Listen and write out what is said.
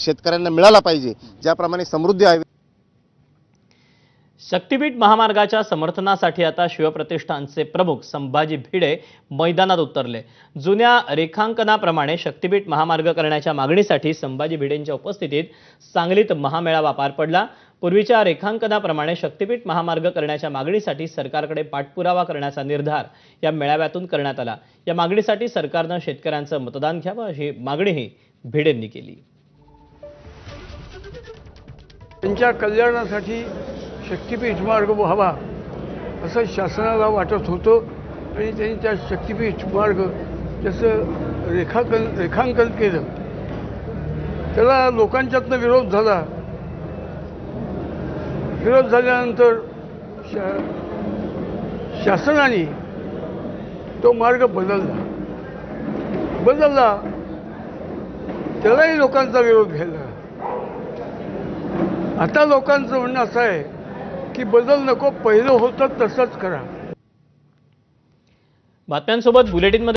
शेतकऱ्यांना मिळाला पाहिजे, ज्याप्रमाणे समृद्धी आहे। शक्तीपीठ महामार्गाच्या समर्थनासाठी आता शिवप्रतिष्ठानचे प्रमुख संभाजी भिडे मैदानात उतरले। जुन्या रेखांकनाप्रमाणे शक्तीपीठ महामार्ग करण्याच्या मागणीसाठी संभाजी भिडेंच्या उपस्थितीत सांगलीत महामेळावा पार पडला। पूर्वीच्या रेखांकनाप्रमाणे शक्तीपीठ महामार्ग करण्याच्या मागणीसाठी सरकारकडे पाठपुरावा करण्याचा निर्धार या मेळाव्यातून करण्यात आला। या मागणीसाठी सरकारने शेतकऱ्यांचं मतदान घ्यावं अशी मागणीही भिडेंनी केली। त्यांच्या कल्याणासाठी शक्तीपीठ मार्ग व्हावा असं शासनाला वाटत होतं आणि त्यांनी त्या शक्तीपीठ मार्ग त्याचं रेखांकन केलं। त्याला लोकांच्यातनं विरोध झाला। विरोध झाल्यानंतर शासनाने तो मार्ग बदलला। त्यालाही लोकांचा विरोध घ्यायला। आता लोकांचं म्हणणं असं आहे की बदल नको, पहिलं होतं तसंच करा। बातम्यांसोबत बुलेटिनमध्ये